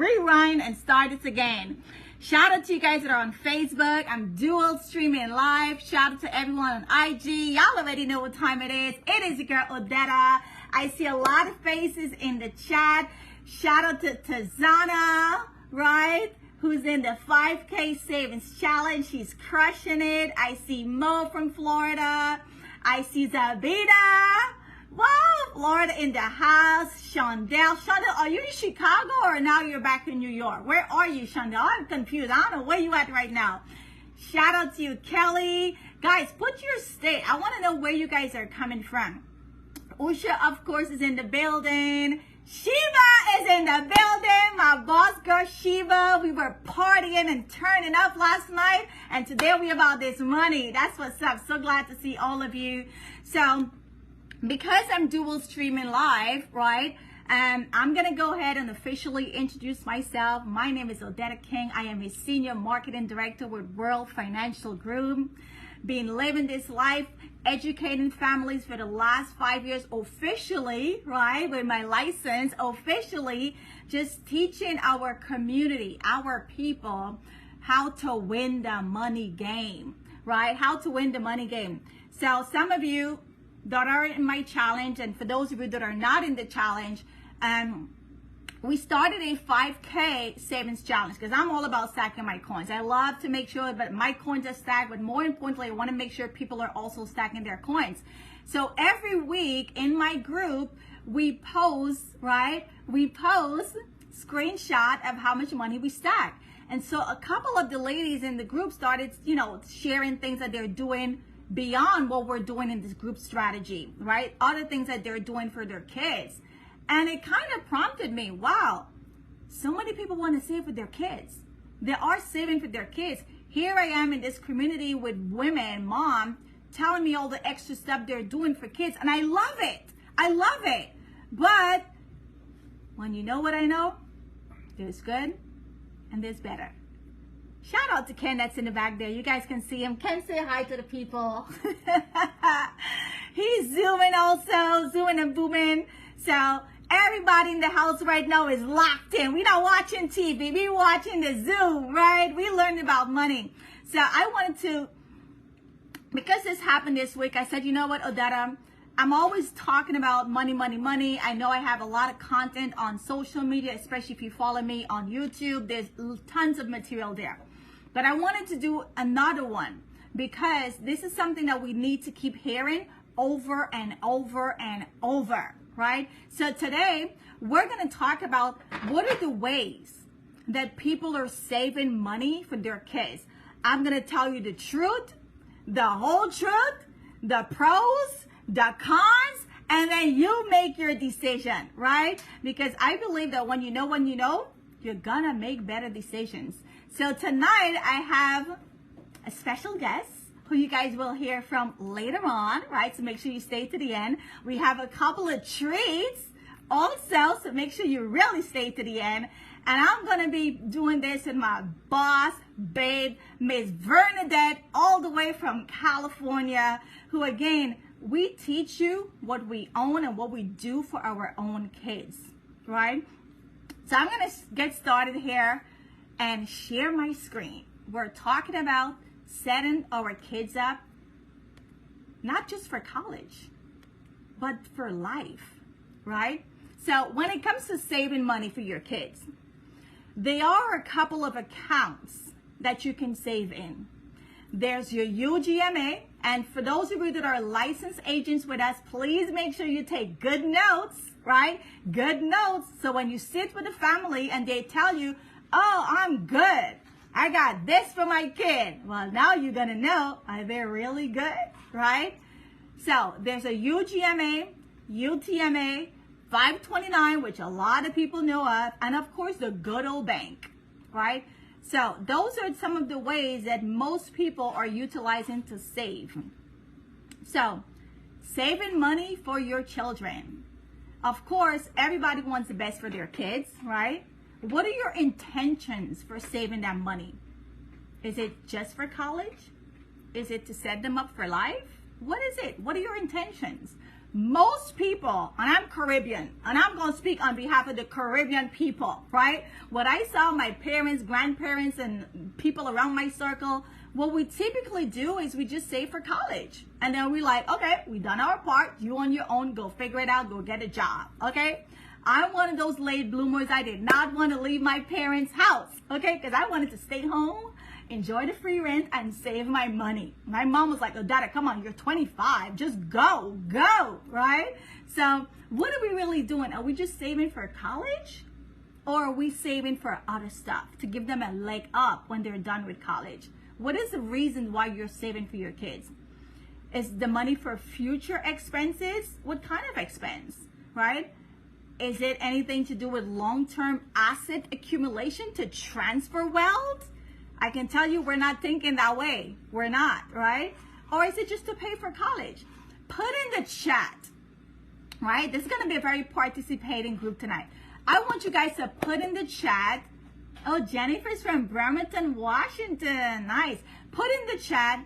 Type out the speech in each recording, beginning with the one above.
rewind and start this again. Shout out to you guys that are on Facebook. I'm dual streaming live. Shout out to everyone on IG. Y'all already know what time it is. It is your girl Odetta. I see a lot of faces in the chat. Shout out to Tazana, right? Who's in the 5K Savings Challenge. She's crushing it. I see Mo from Florida. I see Zabita. Wow, Florida in the house. Shondell. Shondell, are you in Chicago or now you're back in New York? Where are you, Shondell? I'm confused. I don't know where you at right now. Shout out to you, Kelly. Guys, put your state. I want to know where you guys are coming from. Usha, of course, is in the building. Shiva is in the building. My boss girl, Shiva. We were partying and turning up last night. And today we about this money. That's what's up. So glad to see all of you. So, because I'm dual streaming live, right? I'm going to go ahead and officially introduce myself. My name is Odetta King. I am a senior marketing director with World Financial Group. Been living this life, educating families for the last 5 years officially, right? With my license, officially just teaching our community, our people, how to win the money game, right? How to win the money game. So some of you that are in my challenge, and for those of you that are not in the challenge, we started a 5K savings challenge because I'm all about stacking my coins. I love to make sure that my coins are stacked, but more importantly, I want to make sure people are also stacking their coins. So every week in my group, we post, right? We post screenshot of how much money we stack. And so a couple of the ladies in the group started, sharing things that they're doing beyond what we're doing in this group strategy, right? Other things that they're doing for their kids. And it kind of prompted me, wow, so many people want to save for their kids. They are saving for their kids. Here I am in this community with women, mom, telling me all the extra stuff they're doing for kids. And I love it. I love it. But when you know what I know, there's good and there's better. Shout out to Ken that's in the back there. You guys can see him. Ken, say hi to the people. He's zooming also, zooming and booming. So everybody in the house right now is locked in. We're not watching TV. We're watching the Zoom, right? We learned about money. So I wanted to, because this happened this week, I said, you know what, Odetta, I'm always talking about money, money, money. I know I have a lot of content on social media, especially if you follow me on YouTube. There's tons of material there. But I wanted to do another one because this is something that we need to keep hearing over and over and over, right? So today, we're going to talk about what are the ways that people are saving money for their kids. I'm going to tell you the truth, the whole truth, the pros, the cons, and then you make your decision, right? Because I believe that when you know, you're going to make better decisions. So tonight, I have a special guest who you guys will hear from later on, right? So make sure you stay to the end. We have a couple of treats also, so make sure you really stay to the end. And I'm going to be doing this with my boss, babe, Miss Bernadette, all the way from California, who again, we teach you what we own and what we do for our own kids, right? So I'm going to get started here and share my screen. We're talking about setting our kids up, not just for college, but for life, right? So when it comes to saving money for your kids, there are a couple of accounts that you can save in. There's your UGMA, and for those of you that are licensed agents with us, please make sure you take good notes, right? Good notes. So when you sit with a family and they tell you, oh, I'm good, I got this for my kid. Well, now you're going to know, are they really good, right? So there's a UGMA, UTMA, 529, which a lot of people know of, and of course the good old bank, right? So those are some of the ways that most people are utilizing to save. So saving money for your children. Of course, everybody wants the best for their kids, right? What are your intentions for saving that money? Is it just for college? Is it to set them up for life? What is it? What are your intentions? Most people, and I'm Caribbean, and I'm going to speak on behalf of the Caribbean people, right? What I saw my parents, grandparents, and people around my circle, what we typically do is we just save for college. And then we like, okay, we done our part. You on your own, go figure it out, go get a job, okay? I'm one of those late bloomers. I did not want to leave my parents' house, okay? Because I wanted to stay home, enjoy the free rent, and save my money. My mom was like, oh, Dada, come on, you're 25. Just go, right? So what are we really doing? Are we just saving for college? Or are we saving for other stuff to give them a leg up when they're done with college? What is the reason why you're saving for your kids? Is the money for future expenses? What kind of expense, right? Is it anything to do with long-term asset accumulation to transfer wealth? I can tell you we're not thinking that way. We're not, right? Or is it just to pay for college? Put in the chat, right? This is going to be a very participating group tonight. I want you guys to put in the chat. Oh, Jennifer's from Bremerton, Washington. Nice. Put in the chat,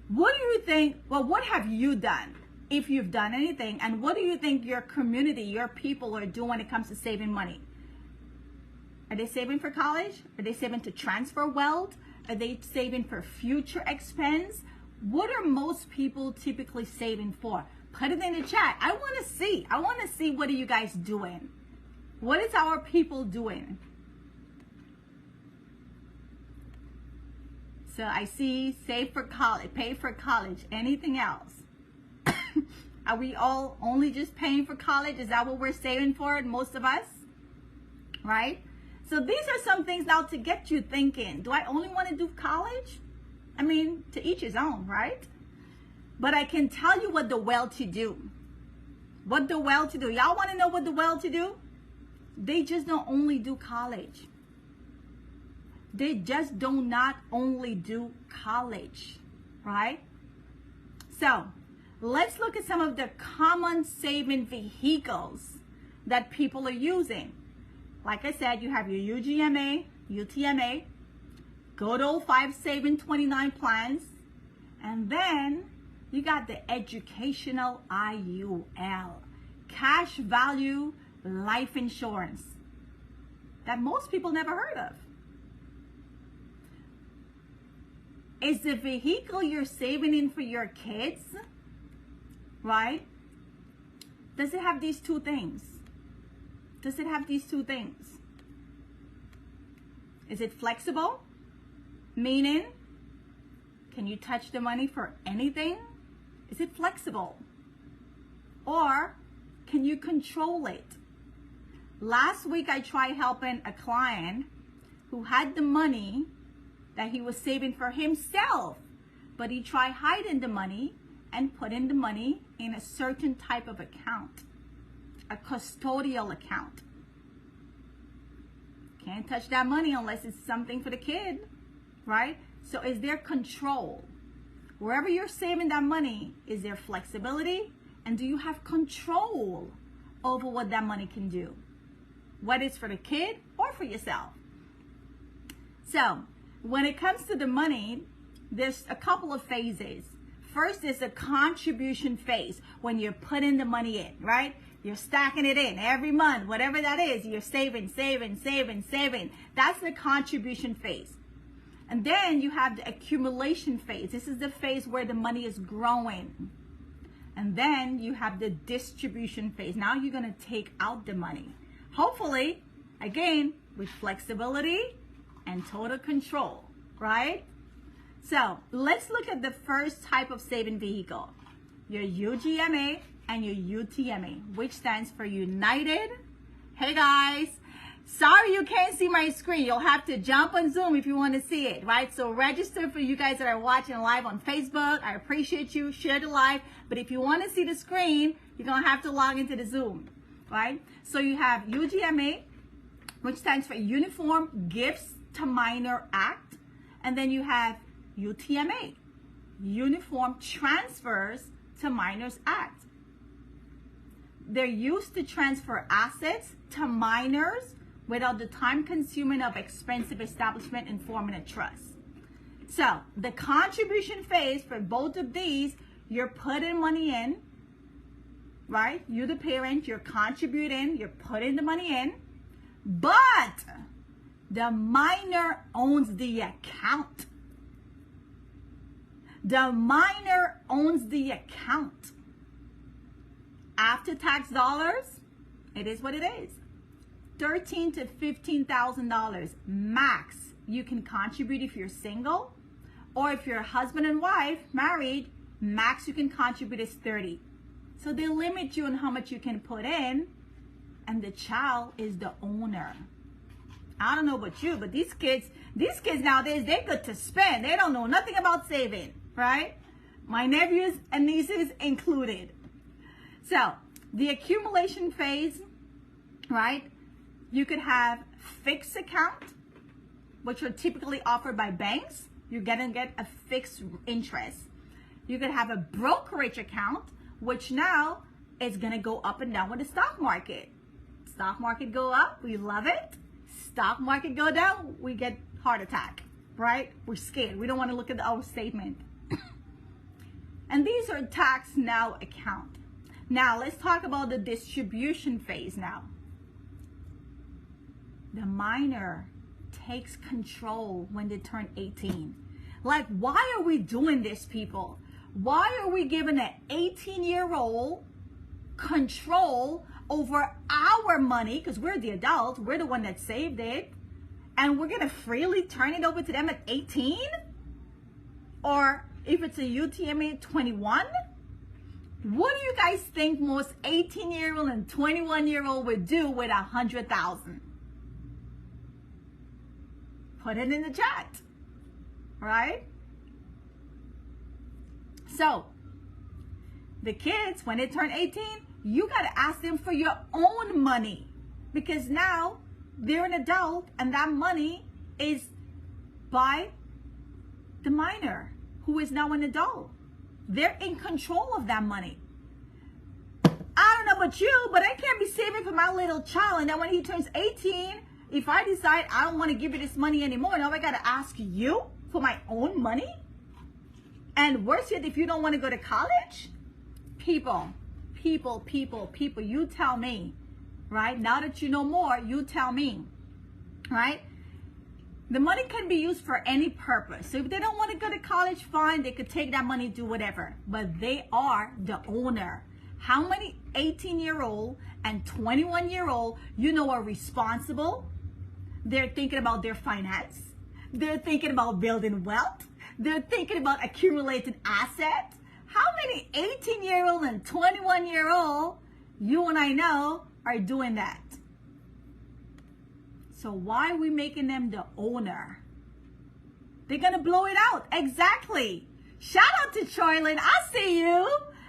what do you think, well, what have you done? If you've done anything, and what do you think your community, your people are doing when it comes to saving money? Are they saving for college? Are they saving to transfer wealth? Are they saving for future expense? What are most people typically saving for? Put it in the chat. I want to see. I want to see what are you guys doing? What is our people doing? So I see save for college, pay for college, anything else? Are we all only just paying for college? Is that what we're saving for, most of us? Right? So these are some things now to get you thinking. Do I only want to do college? I mean, to each his own, right? But I can tell you what the well-to-do. What the well-to-do. Y'all want to know what the well-to-do? They just don't only do college. They just do not only do college, right? So let's look at some of the common saving vehicles that people are using. Like I said, you have your UGMA, UTMA, good old 5 saving 29 plans, and then you got the educational IUL, cash value life insurance, that most people never heard of. Is the vehicle you're saving in for your kids, right? Does it have these two things? Does it have these two things? Is it flexible? Meaning, can you touch the money for anything? Is it flexible? Or can you control it? Last week I tried helping a client who had the money that he was saving for himself, but he tried hiding the money and putting the money in a certain type of account, a custodial account. Can't touch that money unless it's something for the kid, right? So is there control? Wherever you're saving that money, is there flexibility? And do you have control over what that money can do? Whether it's for the kid or for yourself. So when it comes to the money, there's a couple of phases. First is the contribution phase, when you're putting the money in, right? You're stacking it in every month, whatever that is, you're saving. That's the contribution phase. And then you have the accumulation phase. This is the phase where the money is growing. And then you have the distribution phase. Now you're going to take out the money. Hopefully, again, with flexibility and total control, right? So let's look at the first type of saving vehicle, your UGMA and your UTMA, which stands for United. Hey guys, sorry you can't see my screen. You'll have to jump on Zoom if you want to see it, right? So register for you guys that are watching live on Facebook. I appreciate you. Share the live. But if you want to see the screen, you're going to have to log into the Zoom, right? So you have UGMA, which stands for Uniform Gifts to Minor Act. And then you have UTMA, Uniform Transfers to Minors Act. They're used to transfer assets to minors without the time consuming of expensive establishment and forming a trust. So the contribution phase for both of these, you're putting money in, right? You're the parent, you're contributing, you're putting the money in, but the minor owns the account. The minor owns the account. After tax dollars, it is what it is. $13,000 to $15,000 max you can contribute if you're single, or if you're husband and wife, married, max you can contribute is $30,000. So they limit you on how much you can put in, and the child is the owner. I don't know about you, but these kids nowadays, they're good to spend. They don't know nothing about saving, right? My nephews and nieces included. So the accumulation phase, right? You could have fixed account, which are typically offered by banks. You're gonna get a fixed interest. You could have a brokerage account, which now is gonna go up and down with the stock market. Stock market go up, we love it. Stock market go down, we get heart attack, right? We're scared. We don't want to look at our statement. And these are tax now account. Now let's talk about the distribution phase now. The minor takes control when they turn 18. Like, why are we doing this, people? Why are we giving an 18-year-old control over our money? Because we're the adult, we're the one that saved it, and we're gonna freely turn it over to them at 18? Or if it's a UTMA, 21? What do you guys think most 18-year-old and 21-year-old would do with $100,000? Put it in the chat, right? So the kids, when they turn 18, you got to ask them for your own money, because now they're an adult and that money is by the minor who is now an adult. They're in control of that money. I don't know about you, but I can't be saving for my little child, and then when he turns 18, if I decide I don't want to give you this money anymore, now I got to ask you for my own money? And worse yet, if you don't want to go to college? People, you tell me, right? Now that you know more, you tell me, right? The money can be used for any purpose. So if they don't want to go to college, fine, they could take that money, do whatever. But they are the owner. How many 18-year-old and 21-year-old you know are responsible? They're thinking about their finance. They're thinking about building wealth. They're thinking about accumulating assets. How many 18-year-old and 21-year-old you and I know are doing that? So why are we making them the owner? They're going to blow it out. Exactly. Shout out to Troylyn. I see you.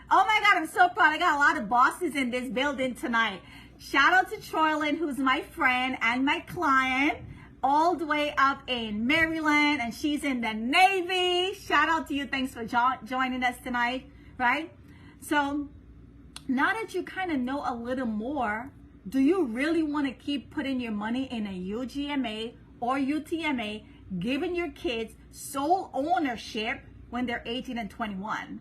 Oh my God, I'm so proud. I got a lot of bosses in this building tonight. Shout out to Troylyn, who's my friend and my client, all the way up in Maryland, and she's in the Navy. Shout out to you. Thanks for joining us tonight, right? So now that you kind of know a little more, do you really want to keep putting your money in a UGMA or UTMA, giving your kids sole ownership when they're 18 and 21?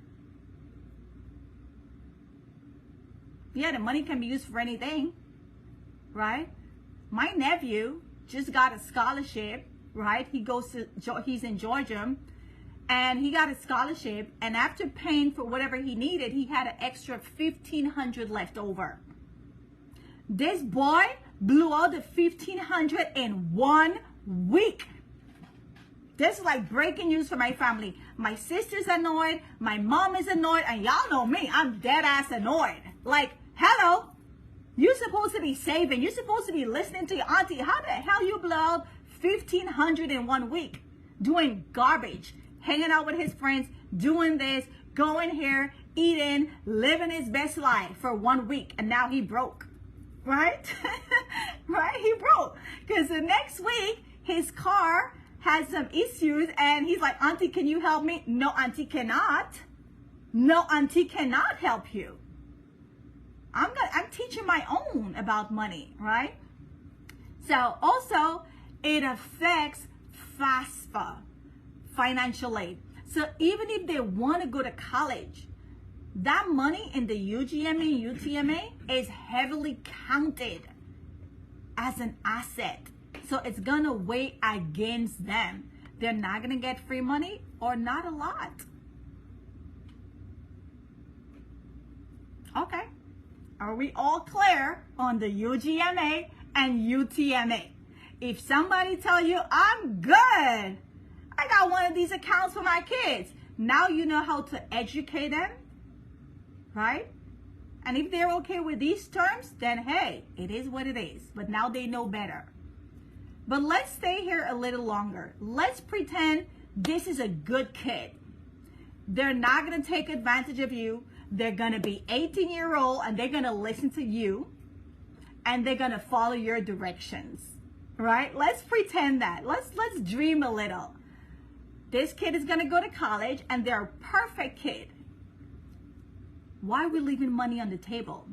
Yeah, the money can be used for anything, right? My nephew just got a scholarship, right? He's in Georgia, and he got a scholarship, and after paying for whatever he needed, he had an extra $1,500 left over. This boy blew out the $1,500 in 1 week. This is like breaking news for my family. My sister's annoyed, my mom is annoyed, and y'all know me, I'm dead ass annoyed. Like, hello, you're supposed to be saving, you're supposed to be listening to your auntie. How the hell you blow out $1,500 in 1 week doing garbage, hanging out with his friends, doing this, going here, eating, living his best life for 1 week, and now he broke, right? Right, he broke, because the next week his car has some issues, and he's like, auntie, can you help me? No, auntie cannot. No, auntie cannot help you. I'm teaching my own about money, right? So also, it affects FAFSA, financial aid. So even if they want to go to college, that money in the UGMA and UTMA is heavily counted as an asset. So it's going to weigh against them. They're not going to get free money or not a lot. Okay. Are we all clear on the UGMA and UTMA? If somebody tell you, I'm good, I got one of these accounts for my kids. Now you know how to educate them, right? And if they're okay with these terms, then hey, it is what it is. But now they know better. But let's stay here a little longer. Let's pretend this is a good kid. They're not going to take advantage of you. They're going to be 18-year-old and they're going to listen to you and they're going to follow your directions, right? Let's pretend that. Let's dream a little. This kid is going to go to college and they're a perfect kid. Why are we leaving money on the table?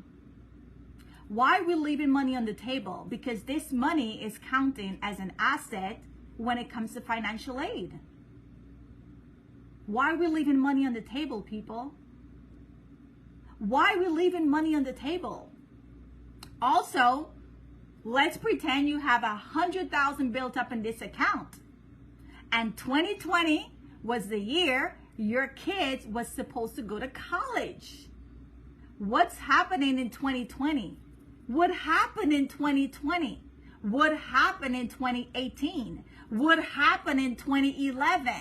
Why are we leaving money on the table? Because this money is counting as an asset when it comes to financial aid. Why are we leaving money on the table, people? Why are we leaving money on the table? Also, let's pretend you have $100,000 built up in this account. And 2020 was the year your kids was supposed to go to college. What's happening in 2020? What happened in 2020? What happened in 2018? What happened in 2011?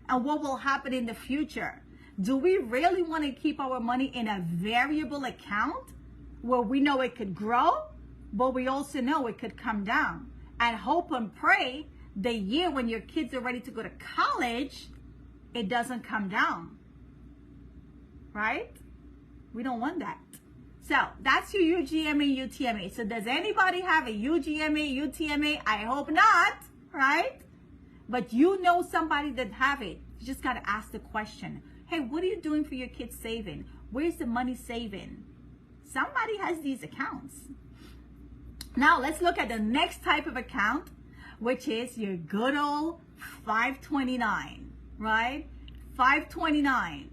And what will happen in the future? Do we really want to keep our money in a variable account where we know it could grow, but we also know it could come down? And hope and pray the year when your kids are ready to go to college, it doesn't come down, right? We don't want that. So that's your UGMA, UTMA. So does anybody have a UGMA, UTMA? I hope not, right? But you know somebody that have it. You just got to ask the question. Hey, what are you doing for your kids' saving? Where's the money saving? Somebody has these accounts. Now let's look at the next type of account, which is your good old 529, right? 529.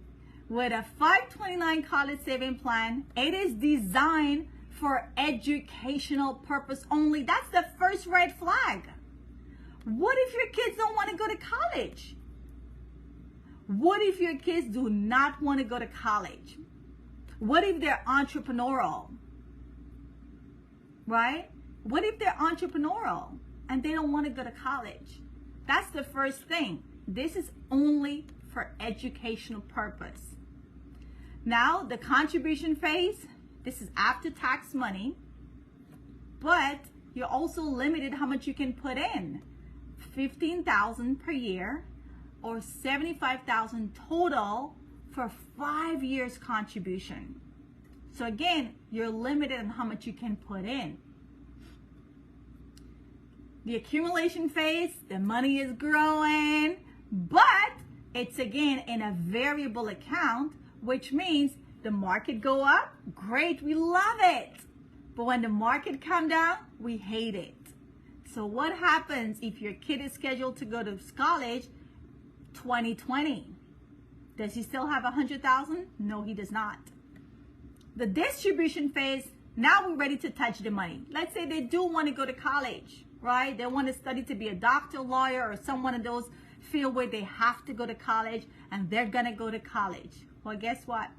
With a 529 college saving plan, it is designed for educational purpose only. That's the first red flag. What if your kids don't want to go to college? What if your kids do not want to go to college? What if they're entrepreneurial, right? What if they're entrepreneurial and they don't want to go to college? That's the first thing. This is only for educational purpose. Now, the contribution phase, this is after tax money, but you're also limited how much you can put in. $15,000 per year or $75,000 total for 5 years contribution. So again, you're limited on how much you can put in. The accumulation phase, the money is growing, but it's again in a variable account, which means the market go up, great, we love it. But when the market come down, we hate it. So what happens if your kid is scheduled to go to college 2020? Does he still have 100,000? No, he does not. The distribution phase, now we're ready to touch the money. Let's say they do want to go to college, right? They want to study to be a doctor, lawyer, or someone in those field where they have to go to college and they're going to go to college. Well, guess what?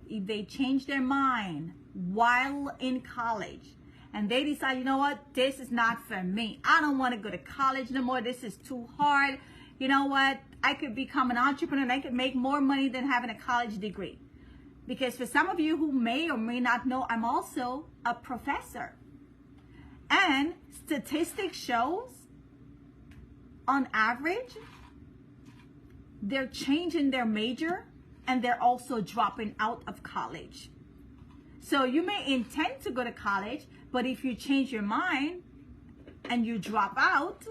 If they change their mind while in college and they decide, you know what, this is not for me. I don't want to go to college no more. This is too hard. You know what? I could become an entrepreneur and I could make more money than having a college degree. Because for some of you who may or may not know, I'm also a professor. And statistics shows, on average, they're changing their major and they're also dropping out of college. So you may intend to go to college, but if you change your mind and you drop out,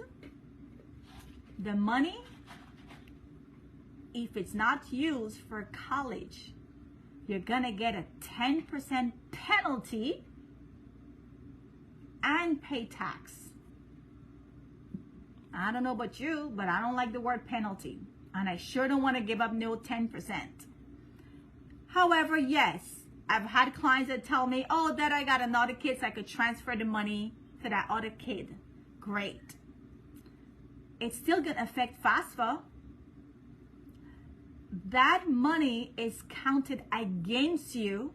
the money, if it's not used for college, you're gonna get a 10% penalty and pay tax. I don't know about you, but I don't like the word penalty. And I sure don't want to give up no 10%. However, yes, I've had clients that tell me, oh, that I got another kid so I could transfer the money to that other kid. Great. It's still going to affect FAFSA. That money is counted against you,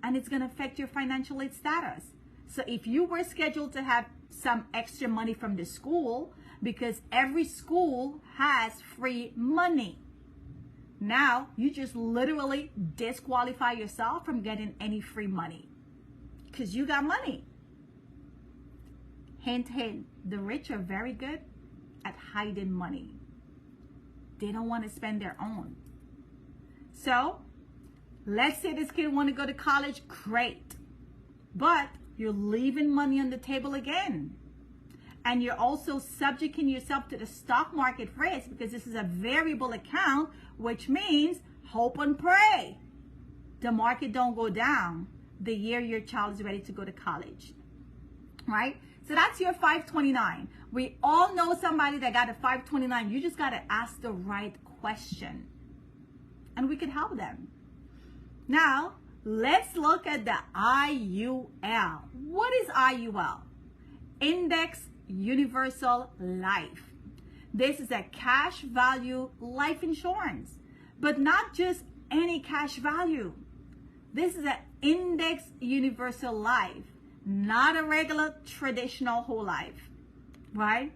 and it's going to affect your financial aid status. So if you were scheduled to have some extra money from the school, because every school has free money, now you just literally disqualify yourself from getting any free money because you got money. Hint, hint, the rich are very good at hiding money. They don't want to spend their own. So let's say this kid want to go to college, great. But you're leaving money on the table again. And you're also subjecting yourself to the stock market risk because this is a variable account, which means hope and pray the market don't go down the year your child is ready to go to college, right? So that's your 529. We all know somebody that got a 529. You just got to ask the right question and we can help them. Now, let's look at the IUL. What is IUL? Index Universal Life. This is a cash value life insurance, but not just any cash value. This is an Index Universal Life, not a regular traditional whole life, right?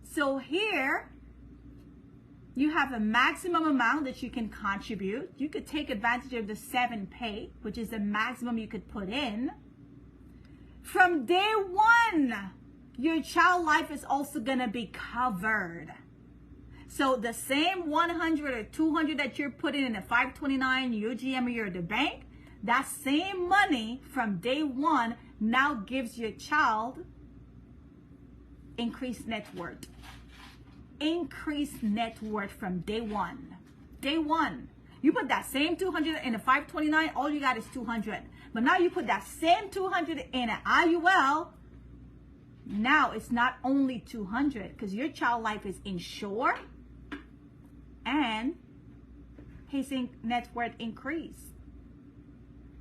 So here you have a maximum amount that you can contribute. You could take advantage of the 7-pay, which is the maximum you could put in. From day one, your child life is also going to be covered. So the same 100 or 200 that you're putting in a 529, UGM, or you're the bank, that same money from day one now gives your child increased net worth. Increased net worth from day one. Day one. You put that same 200 in a 529, all you got is 200. But now you put that same 200 in an IUL, now it's not only 200 because your child life is insured and his net worth increased.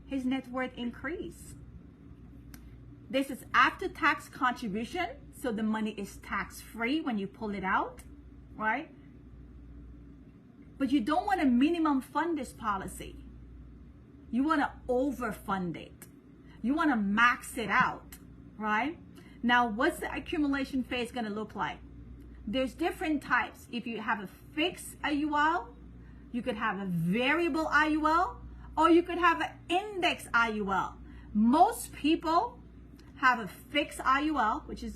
His net worth increased. This is after tax contribution, so the money is tax free when you pull it out, right? But you don't want to minimum fund this policy. You want to overfund it. You want to max it out, right? Now, what's the accumulation phase going to look like? There's different types. If you have a fixed IUL, you could have a variable IUL, or you could have an index IUL. Most people have a fixed IUL, which is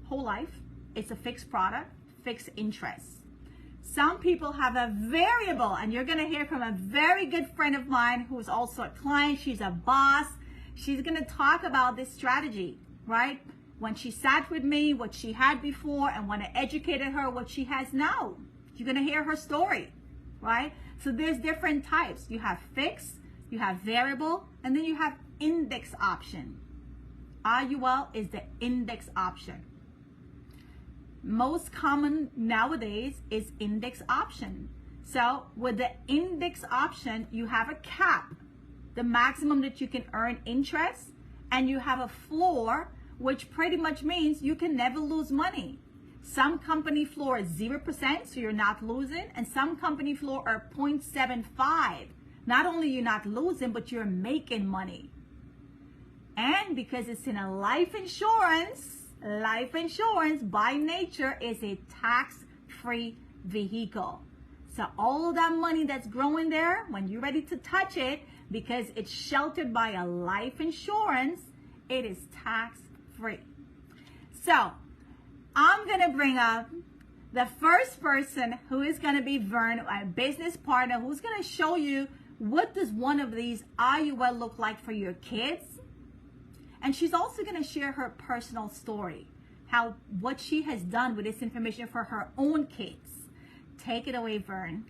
whole life. It's a fixed product, fixed interest. Some people have a variable, and you're going to hear from a very good friend of mine who is also a client. She's a boss. She's going to talk about this strategy, right? When she sat with me, what she had before, and when I educated her, what she has now. You're going to hear her story, right? So there's different types. You have fixed, you have variable, and then you have index option. IUL is the index option. Most common nowadays is index option. So with the index option, you have a cap, the maximum that you can earn interest, and you have a floor, which pretty much means you can never lose money. Some company floor is 0%, so you're not losing, and some company floor are 0.75. Not only you're not losing, but you're making money. And because it's in a life insurance by nature is a tax-free vehicle. So all that money that's growing there, when you're ready to touch it, because it's sheltered by a life insurance, it is tax-free. So I'm going to bring up the first person who is going to be Vern, a business partner, who's going to show you what does one of these IUL look like for your kids. And she's also going to share her personal story, what she has done with this information for her own kids. Take it away, Vern.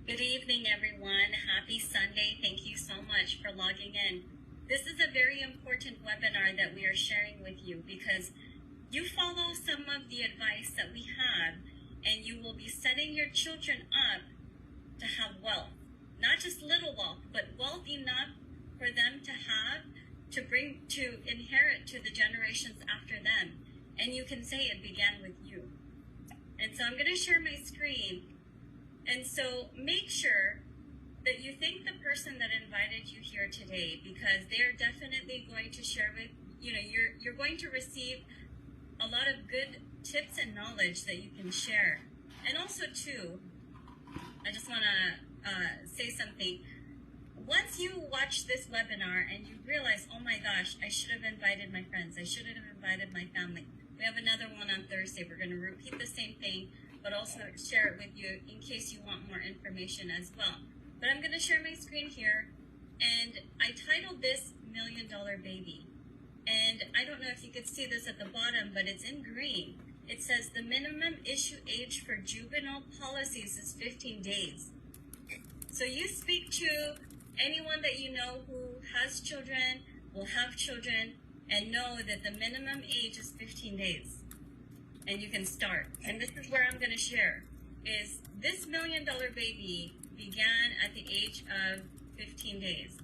Good evening, everyone. Happy Sunday. Thank you so much for logging in. This is a very important webinar that we are sharing with you because you follow some of the advice that we have and you will be setting your children up to have wealth, not just little wealth, but wealth enough for them to have, to inherit to the generations after them. And you can say it began with you. And so I'm going to share my screen. And so make sure that you thank the person that invited you here today, because they're definitely going to share with you. You're going to receive a lot of good tips and knowledge that you can share. And also too, I just want to say something. Once you watch this webinar and you realize, oh my gosh, I should have invited my friends, I should have invited my family. We have another one on Thursday. We're going to repeat the same thing, but also share it with you in case you want more information as well. But I'm going to share my screen here, and I titled this $1 Million Baby. And I don't know if you could see this at the bottom, but it's in green. It says the minimum issue age for juvenile policies is 15 days. So you speak to anyone that you know who has children, will have children, and know that the minimum age is 15 days. And you can start. And this is where I'm going to share, is this $1 Million Baby began at the age of 15 days.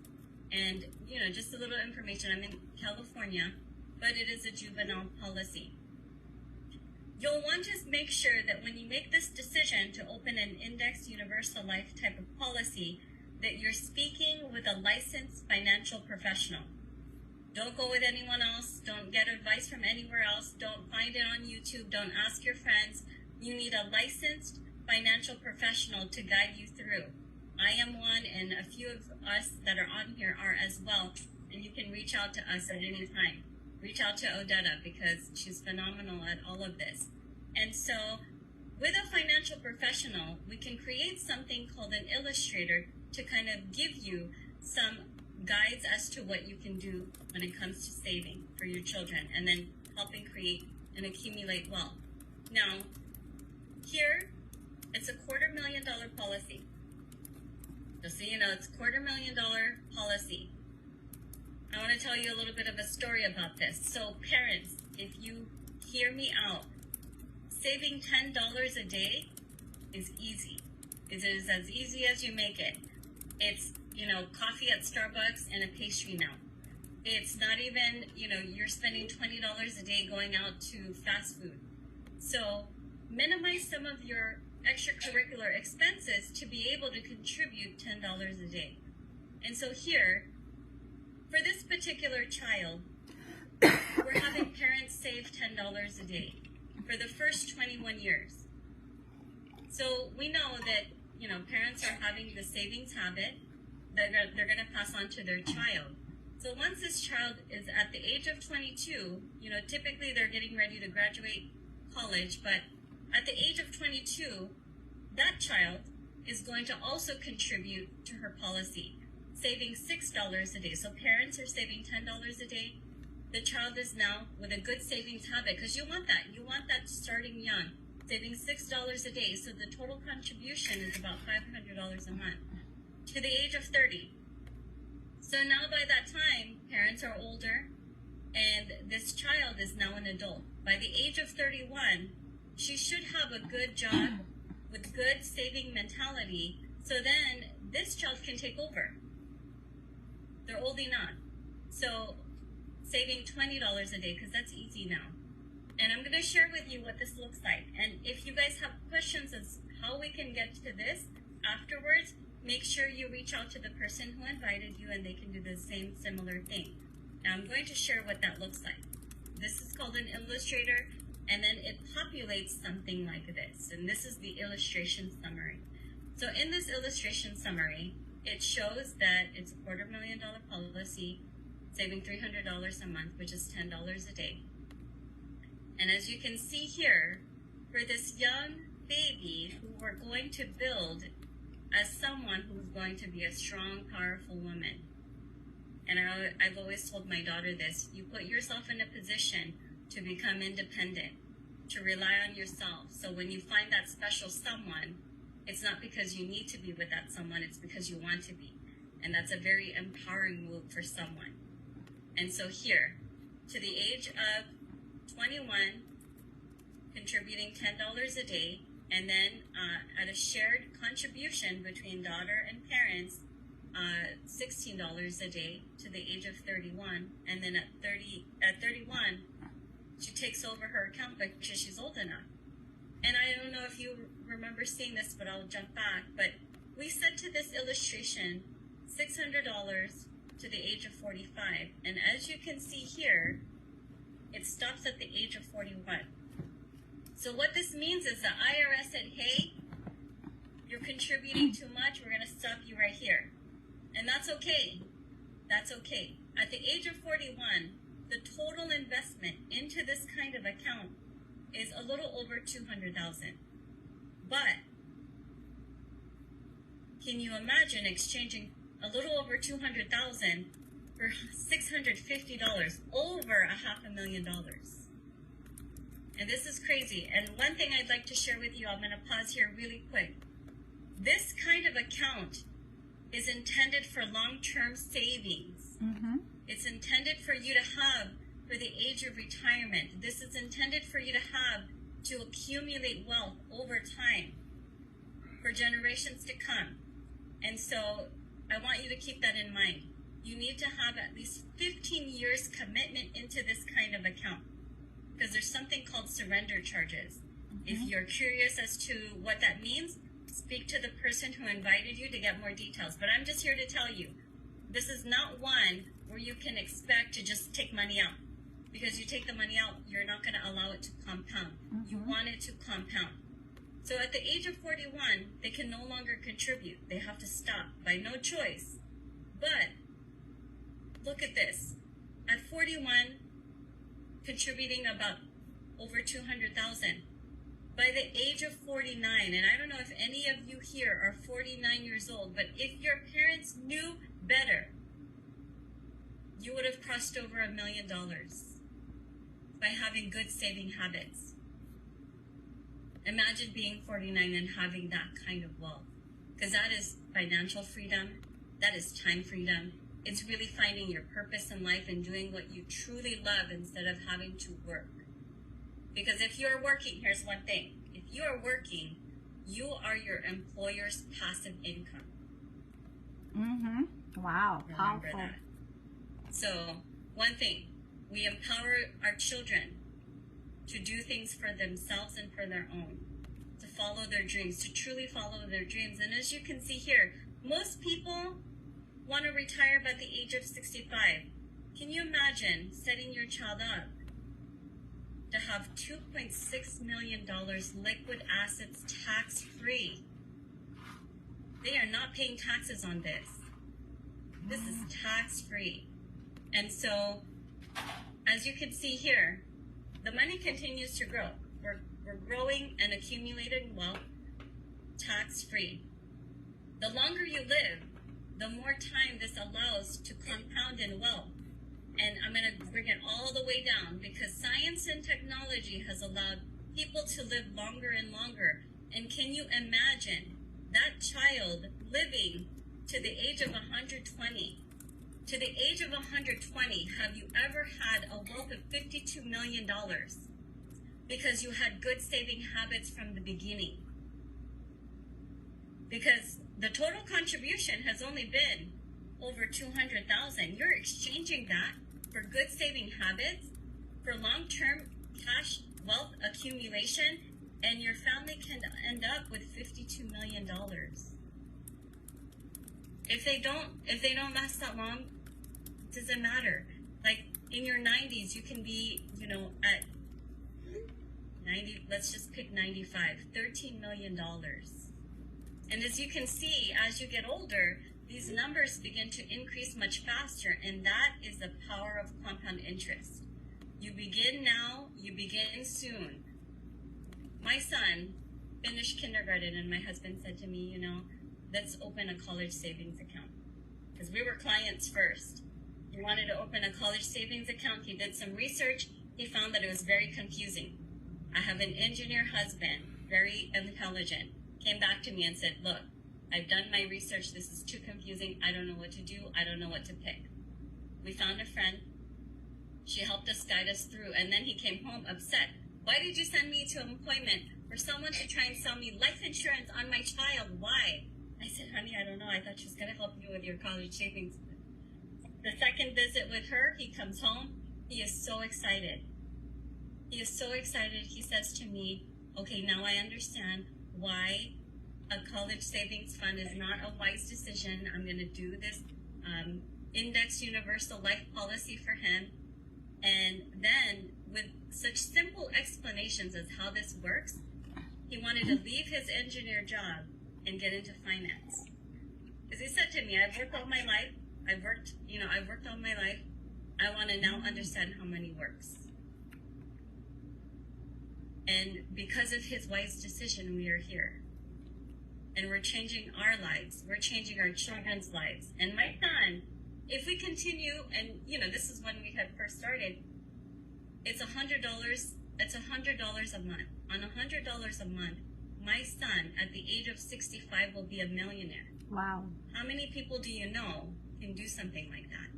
And, just a little information. I'm in California, but it is a juvenile policy. You'll want to make sure that when you make this decision to open an indexed universal life type of policy, that you're speaking with a licensed financial professional. Don't go with anyone else. Don't get advice from anywhere else. Don't find it on YouTube. Don't ask your friends. You need a licensed financial professional to guide you through. I am one, and a few of us that are on here are as well. And you can reach out to us at any time. Reach out to Odetta, because she's phenomenal at all of this. And so with a financial professional, we can create something called an illustrator to kind of give you some guides as to what you can do when it comes to saving for your children, and then helping create and accumulate wealth. Now, here, it's a $250,000 policy. Just so you know, it's $250,000 policy. I want to tell you a little bit of a story about this. So parents, if you hear me out, saving $10 a day is easy. It is as easy as you make it. It's, coffee at Starbucks and a pastry now. It's not even, you're spending $20 a day going out to fast food. So minimize some of your extracurricular expenses to be able to contribute $10 a day. And so here, for this particular child, we're having parents save $10 a day for the first 21 years. So we know that, parents are having the savings habit that they're going to pass on to their child. So once this child is at the age of 22, typically they're getting ready to graduate college, but at the age of 22, that child is going to also contribute to her policy, saving $6 a day. So parents are saving $10 a day. The child is now with a good savings habit, because you want that. You want that starting young, saving $6 a day. So the total contribution is about $500 a month to the age of 30. So now by that time, parents are older, and this child is now an adult. By the age of 31, she should have a good job with good saving mentality. So then this child can take over. They're old enough. So saving $20 a day, because that's easy now. And I'm going to share with you what this looks like. And if you guys have questions as how we can get to this afterwards, make sure you reach out to the person who invited you, and they can do the same similar thing. Now I'm going to share what that looks like. This is called an illustrator, and then it populates something like this. And this is the illustration summary. So in this illustration summary, it shows that it's a $250,000 policy, saving $300 a month, which is $10 a day. And as you can see here, for this young baby who we're going to build as someone who's going to be a strong, powerful woman. And I've always told my daughter this: you put yourself in a position to become independent, to rely on yourself. So when you find that special someone, it's not because you need to be with that someone, it's because you want to be. And that's a very empowering move for someone. And so here, to the age of 21, contributing $10 a day, And then at a shared contribution between daughter and parents, $16 a day to the age of 31. And then at 31, she takes over her account because she's old enough. And I don't know if you remember seeing this, but I'll jump back. But we set to this illustration $600 to the age of 45. And as you can see here, it stops at the age of 41. So what this means is the IRS said, hey, you're contributing too much. We're going to stop you right here. And that's okay. That's okay. At the age of 41, the total investment into this kind of account is a little over $200,000. But can you imagine exchanging a little over $200,000 for $650, over $500,000? And this is crazy. And one thing I'd like to share with you, I'm going to pause here really quick. This kind of account is intended for long-term savings. Mm-hmm. It's intended for you to have for the age of retirement. This is intended for you to have to accumulate wealth over time for generations to come. And so I want you to keep that in mind. You need to have at least 15 years commitment into this kind of account, because there's something called surrender charges. If you're curious as to what that means, speak to the person who invited you to get more details. But I'm just here to tell you, this is not one where you can expect to just take money out. Because you take the money out, you're not going to allow it to compound. You want it to compound. So at the age of 41, they can no longer contribute. They have to stop by no choice. But look at this. At 41, contributing about over 200,000. By the age of 49, and I don't know if any of you here are 49 years old, but if your parents knew better, you would have crossed over $1 million by having good saving habits. Imagine being 49 and having that kind of wealth, because that is financial freedom, that is time freedom. It's really finding your purpose in life and doing what you truly love instead of having to work. Because if you're working, here's one thing. If you are working, you are your employer's passive income. Mm-hmm. Wow. Remember Powerful. that. So, one thing, we empower our children to do things for themselves and for their own, to follow their dreams, to truly follow their dreams. And as you can see here, most people want to retire by the age of 65. Can you imagine setting your child up to have $2.6 million liquid assets tax-free? They are not paying taxes on this. This is tax-free. And so, as you can see here, the money continues to grow. We're growing and accumulating wealth tax-free. The longer you live, the more time this allows to compound in wealth. And I'm going to bring it all the way down, because science and technology has allowed people to live longer and longer. And can you imagine that child living to the age of 120? To the age of 120, have you ever had a wealth of $52 million? Because you had good saving habits from the beginning. Because the total contribution has only been over 200,000. You're exchanging that for good saving habits, for long-term cash wealth accumulation, and your family can end up with $52 million. If they don't last that long, it doesn't matter. Like in your 90s, you can be, at 90, let's just pick 95, $13 million. And as you can see, as you get older, these numbers begin to increase much faster, and that is the power of compound interest. You begin now, you begin soon. My son finished kindergarten, and my husband said to me, let's open a college savings account. Because we were clients first. He wanted to open a college savings account. He did some research. He found that it was very confusing. I have an engineer husband, very intelligent, came back to me and said, look, I've done my research. This is too confusing. I don't know what to do. I don't know what to pick. We found a friend. She helped us, guide us through. And then he came home upset. Why did you send me to employment for someone to try and sell me life insurance on my child? Why? I said, honey, I don't know. I thought she was going to help you with your college savings. The second visit with her, he comes home. He is so excited. He is so excited. He says to me, okay, now I understand why a college savings fund is not a wise decision. I'm going to do this index universal life policy for him. And then with such simple explanations as how this works, he wanted to leave his engineer job and get into finance. Because he said to me, I've worked all my life. I've worked all my life. I want to now understand how money works. And because of his wise decision, we are here. And we're changing our lives. We're changing our children's lives. And my son, if we continue, and this is when we had first started, it's $100. It's $100 a month. On $100 a month, my son at the age of 65 will be a millionaire. Wow. How many people do you know can do something like that?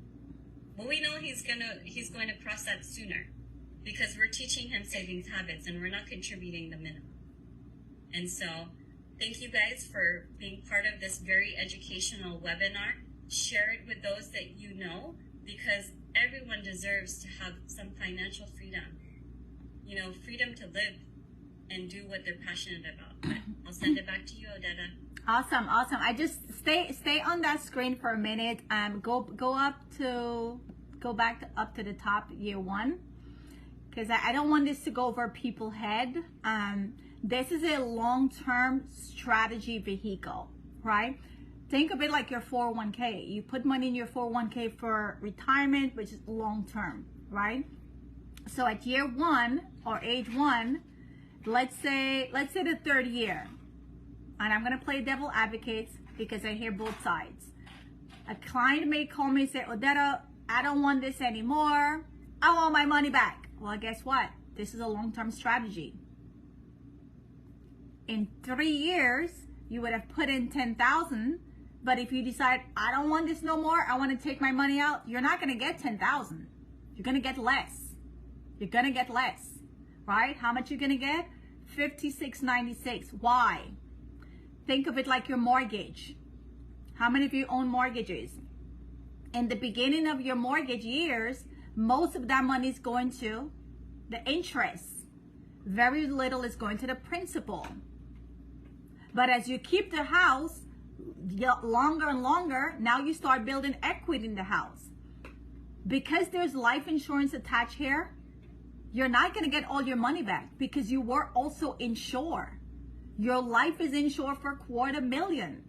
Well, we know he's going to cross that sooner because we're teaching him savings habits and we're not contributing the minimum. And so thank you guys for being part of this very educational webinar. Share it with those that you know, because everyone deserves to have some financial freedom. Freedom to live and do what they're passionate about. But I'll send it back to you, Odetta. Awesome. I just stay on that screen for a minute. Go back up to the top, year one, because I don't want this to go over people's head. This is a long-term strategy vehicle, right? Think of it like your 401k. You put money in your 401k for retirement, which is long-term, right? So at year one or age one, let's say the third year, and I'm gonna play devil advocate because I hear both sides. A client may call me and say, Odetta, I don't want this anymore. I want my money back. Well, guess what? This is a long-term strategy. In 3 years, you would have put in 10,000. But if you decide, I don't want this no more, I want to take my money out, you're not going to get 10,000. You're going to get less. You're going to get less, right? How much you're going to get? $56.96. Why? Think of it like your mortgage. How many of you own mortgages? In the beginning of your mortgage years, most of that money is going to the interest. Very little is going to the principal. But as you keep the house longer and longer, now you start building equity in the house. Because there's life insurance attached here, you're not going to get all your money back because you were also insured. Your life is insured for $250,000.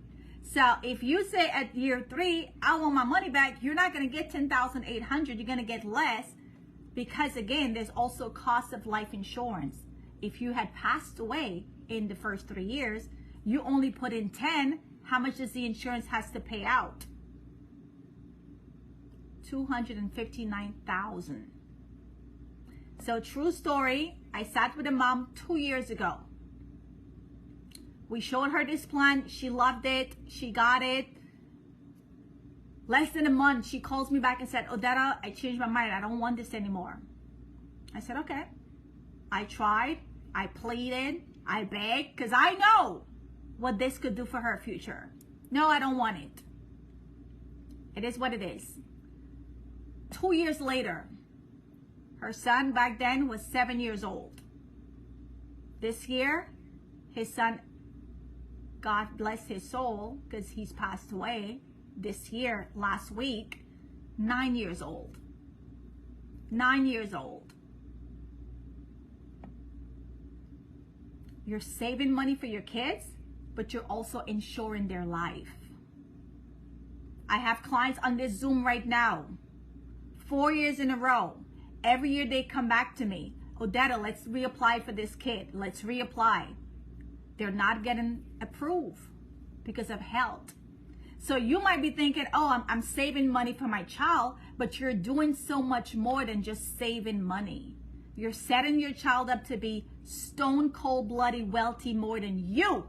So if you say at year 3, I want my money back, you're not going to get $10,800. You're going to get less because, again, there's also cost of life insurance. If you had passed away in the first 3 years, you only put in 10. How much does the insurance has to pay out? $259,000. So true story, I sat with a mom 2 years ago. We showed her this plan. She loved it. She got it. Less than a month, she calls me back and said, Odetta, I changed my mind. I don't want this anymore. I said, okay. I tried. I pleaded. I begged because I know what this could do for her future. No, I don't want it. It is what it is. 2 years later, her son back then was 7 years old. This year, his son, God bless his soul, because he's passed away this year, last week, 9 years old. 9 years old. You're saving money for your kids, but you're also insuring their life. I have clients on this Zoom right now, 4 years in a row. Every year they come back to me, Odetta, let's reapply for this kid. Let's reapply. They're not getting approved because of health. So you might be thinking, oh, I'm saving money for my child, but you're doing so much more than just saving money. You're setting your child up to be stone cold bloody wealthy more than you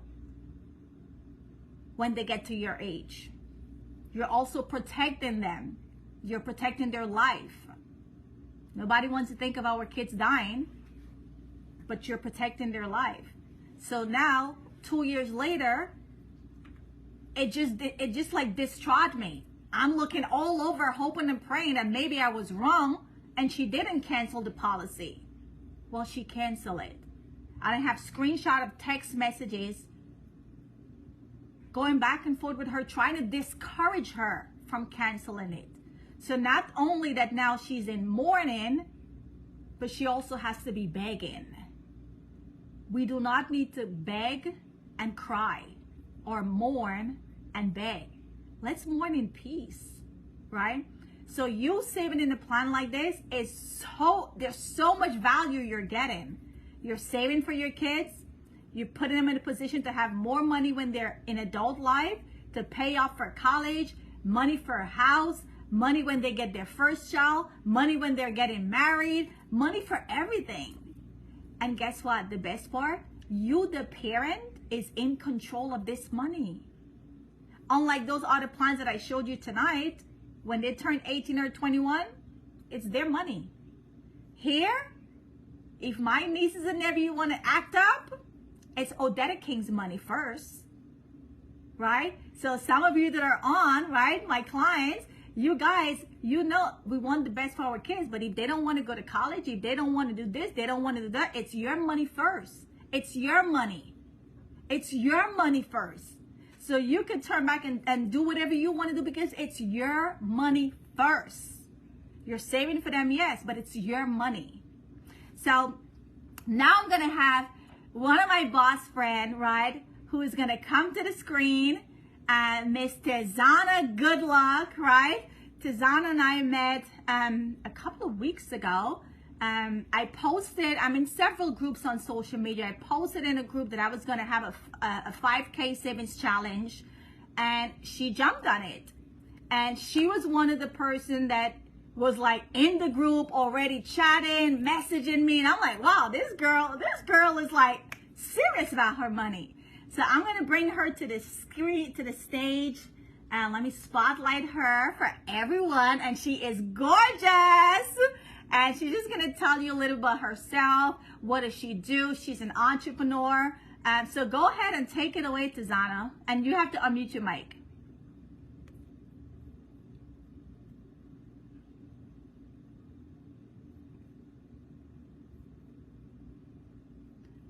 when they get to your age. You're also protecting them. You're protecting their life. Nobody wants to think of our kids dying. but you're protecting their life. So now, 2 years later, it just like distraught me. I'm looking all over, hoping and praying that maybe I was wrong, and she didn't cancel the policy. Well, she canceled it. I have screenshot of text messages going back and forth with her, trying to discourage her from canceling it. So not only that now she's in mourning, but she also has to be begging. We do not need to beg and cry or mourn and beg. Let's mourn in peace, right? So you saving in a plan like this is there's so much value you're getting. You're saving for your kids. You're putting them in a position to have more money when they're in adult life, to pay off for college, money for a house, money when they get their first child, money when they're getting married, money for everything. And guess what? The best part, you, the parent, is in control of this money. Unlike those other plans that I showed you tonight, when they turn 18 or 21, it's their money. Here, if my nieces and nephews want to act up, it's Odetta King's money first, right? So some of you that are on, right, my clients, you guys, you know we want the best for our kids, but if they don't want to go to college, if they don't want to do this, they don't want to do that, it's your money first. It's your money. It's your money first. So you can turn back and do whatever you want to do because it's your money first. You're saving for them, yes, but it's your money. So now I'm going to have one of my boss friend, right, who is going to come to the screen, Miss Tizana Goodluck, right? Tizana and I met a couple of weeks ago. I posted, I'm in several groups on social media. I posted in a group that I was going to have a 5K savings challenge, and she jumped on it. And she was one of the person that was like in the group already chatting, messaging me. And I'm like, wow, this girl is like serious about her money. So I'm going to bring her to the screen, to the stage, and let me spotlight her for everyone. And she is gorgeous. And she's just going to tell you a little about herself. What does she do? She's an entrepreneur. So go ahead and take it away, Tizana. And you have to unmute your mic.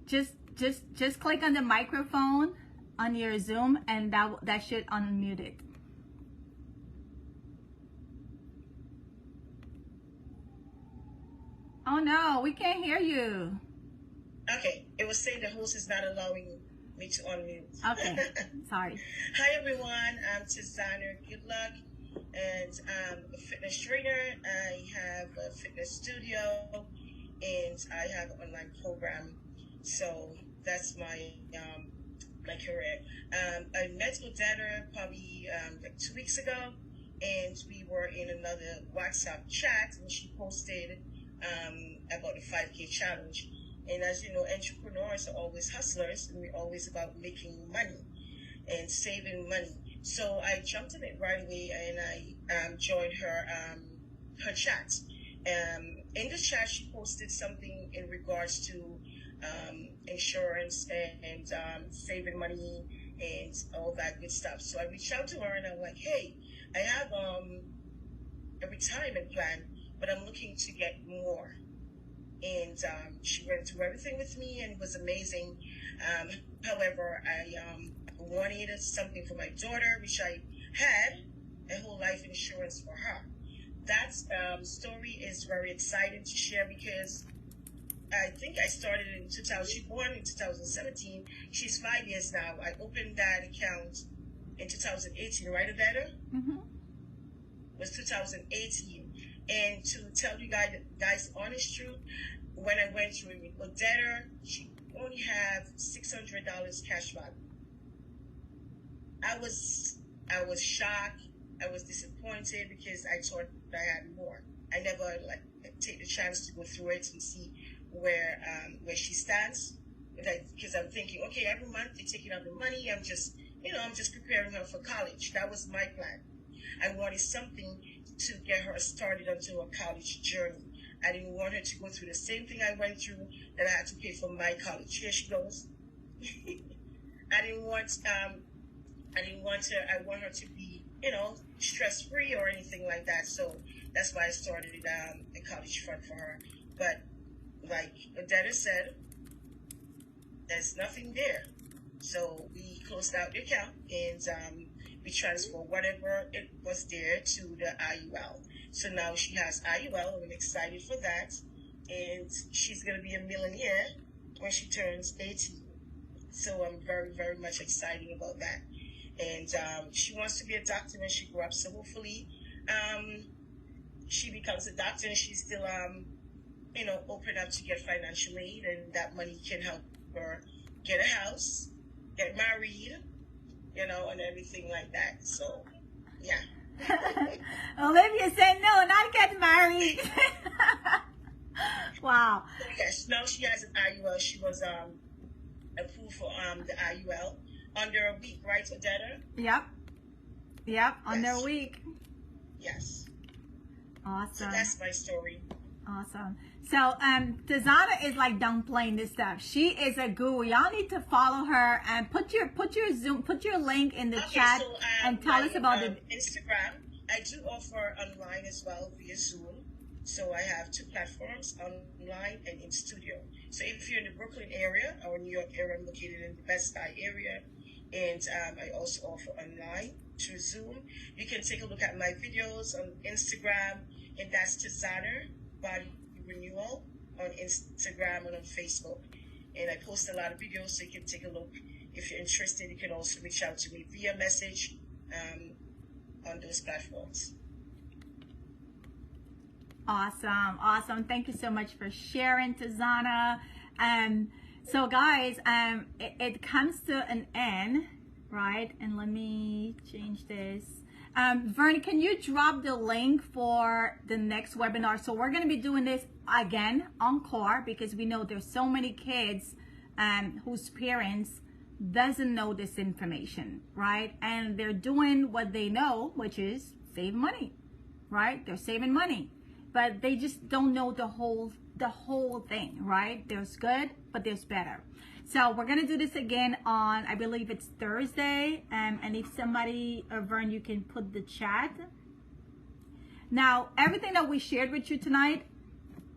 Just click on the microphone on your Zoom, and that should unmute it. Oh no, we can't hear you. Okay, it was saying the host is not allowing me to unmute. Okay, sorry. Hi everyone, I'm Tizana Goodluck, and I'm a fitness trainer. I have a fitness studio, and I have an online program. So that's my career. I met Odetta probably like 2 weeks ago, and we were in another WhatsApp chat, and she posted about the 5K challenge. And as you know, entrepreneurs are always hustlers, and we're always about making money and saving money. So I jumped in it right away, and I joined her chat. In the chat, she posted something in regards to insurance and saving money and all that good stuff. So I reached out to her, and I'm like, hey, I have a retirement plan, but I'm looking to get more. And she went through everything with me, and it was amazing. However, I wanted something for my daughter, which I had a whole life insurance for her. That story is very exciting to share because I think I started in 2000. She was born in 2017. She's 5 years now. I opened that account in 2018, right, Odetta? Mm-hmm. It was 2018. And to tell you guys the honest truth, when I went through it with Odetta, she only had $600 cash value. I was shocked. I was disappointed because I thought I had more. I never take the chance to go through it and see where she stands. Because I'm thinking, okay, every month they're taking out the money. I'm just preparing her for college. That was my plan. I wanted something to get her started onto a college journey. I didn't want her to go through the same thing I went through that I had to pay for my college. Here she goes. I didn't want her. I want her to be, stress free or anything like that. So that's why I started a college fund for her. But like Odetta said, there's nothing there. So we closed out the account and we transferred whatever it was there to the IUL. So now she has IUL, and I'm excited for that. And she's going to be a millionaire when she turns 18. So I'm very, very much excited about that. And she wants to be a doctor when she grows up. So hopefully she becomes a doctor and she's still, open up to get financial aid, and that money can help her get a house, get married, and everything like that. So, yeah. Olivia said, no, not get married. Wow. Yes, now she has an IUL. She was approved for the IUL under a week, right, Odetta? Yep, under a week. Yes. Awesome. So that's my story. Awesome. So Tizana is like downplaying this stuff. She is a guru. Y'all need to follow her and put your link in the chat, so, and tell us about the Instagram. I do offer online as well via Zoom. So I have 2 platforms, online and in studio. So if you're in the Brooklyn area or New York area, I'm located in the Bed-Stuy area. And I also offer online through Zoom. You can take a look at my videos on Instagram, and that's Designer Body Renewal on Instagram and on Facebook. And I post a lot of videos, so you can take a look. If you're interested, you can also reach out to me via message on those platforms. Awesome. Thank you so much for sharing, Tizana. So guys, it comes to an end, right? And let me change this. Vern, can you drop the link for the next webinar? So we're going to be doing this again, encore, because we know there's so many kids whose parents doesn't know this information, right? And they're doing what they know, which is save money, right? They're saving money, but they just don't know the whole thing, right? There's good, but there's better. So we're gonna do this again on, I believe it's Thursday, and if somebody, or Vern, you can put the chat. Now, everything that we shared with you tonight,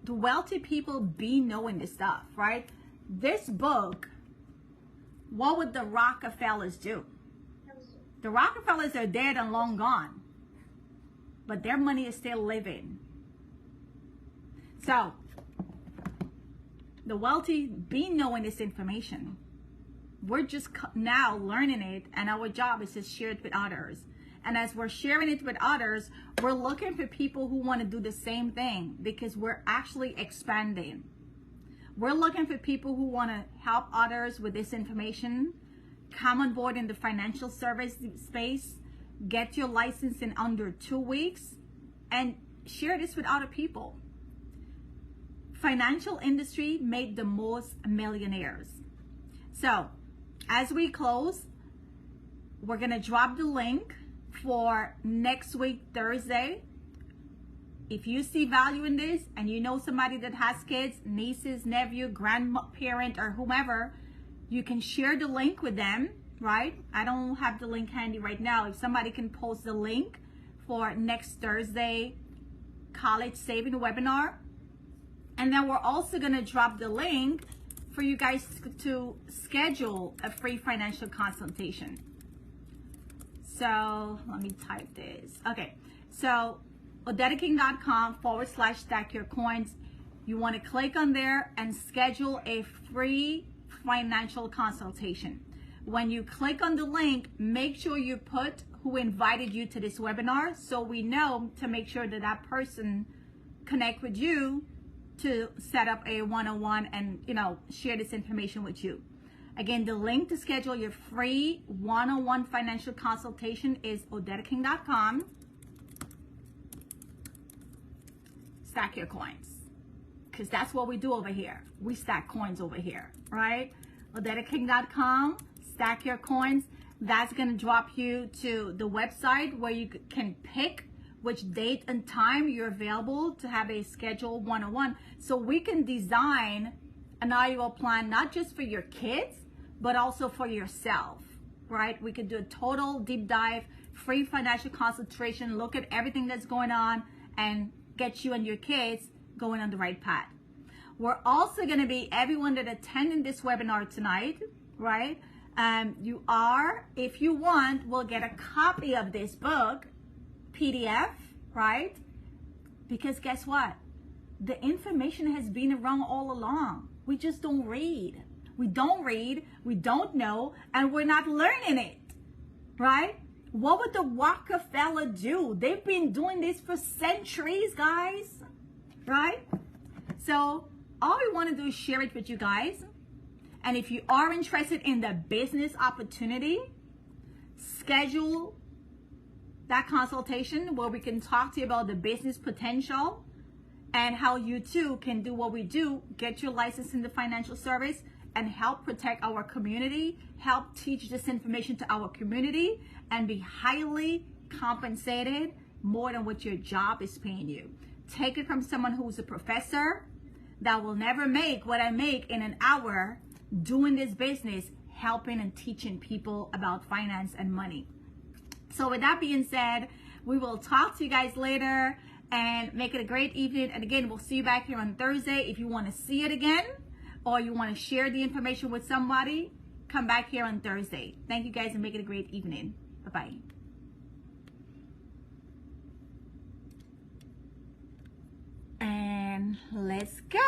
the wealthy people be knowing this stuff, right? This book, what would the Rockefellers do? The Rockefellers are dead and long gone, but their money is still living. So, the wealthy be knowing this information. We're just now learning it, and our job is to share it with others. And as we're sharing it with others, we're looking for people who want to do the same thing, because we're actually expanding. We're looking for people who want to help others with this information, come on board in the financial service space, get your license in under 2 weeks, and share this with other people. Financial industry made the most millionaires. So as we close, we're going to drop the link for next week, Thursday. If you see value in this and you know somebody that has kids, nieces, nephew, grandparent, or whomever, you can share the link with them, right? I don't have the link handy right now. If somebody can post the link for next Thursday college saving webinar. And then we're also going to drop the link for you guys to schedule a free financial consultation. So let me type this. Okay, so odettaking.com/stack your coins. You want to click on there and schedule a free financial consultation. When you click on the link, make sure you put who invited you to this webinar, so we know to make sure that that person connect with you to set up a one-on-one and share this information with you. Again, the link to schedule your free one-on-one financial consultation is odettaking.com. Stack your coins, because that's what we do over here. We stack coins over here, right? odettaking.com, stack your coins. That's going to drop you to the website where you can pick which date and time you're available to have a scheduled one-on-one, so we can design an annual plan, not just for your kids, but also for yourself, right? We could do a total deep dive, free financial consultation, look at everything that's going on and get you and your kids going on the right path. We're also going to be, everyone that attended this webinar tonight, right? You are, if you want, will get a copy of this book, PDF, right? Because guess what? The information has been around all along. We just don't read. We don't read, we don't know, and we're not learning it, right? What would the Rockefeller do? They've been doing this for centuries, guys, right? So all we want to do is share it with you guys. And if you are interested in the business opportunity, schedule that consultation where we can talk to you about the business potential and how you too can do what we do, get your license in the financial service and help protect our community, help teach this information to our community, and be highly compensated more than what your job is paying you. Take it from someone who's a professor that will never make what I make in an hour doing this business, helping and teaching people about finance and money. So with that being said, we will talk to you guys later and make it a great evening. And again, we'll see you back here on Thursday. If you want to see it again or you want to share the information with somebody, come back here on Thursday. Thank you guys and make it a great evening. Bye-bye. And let's go.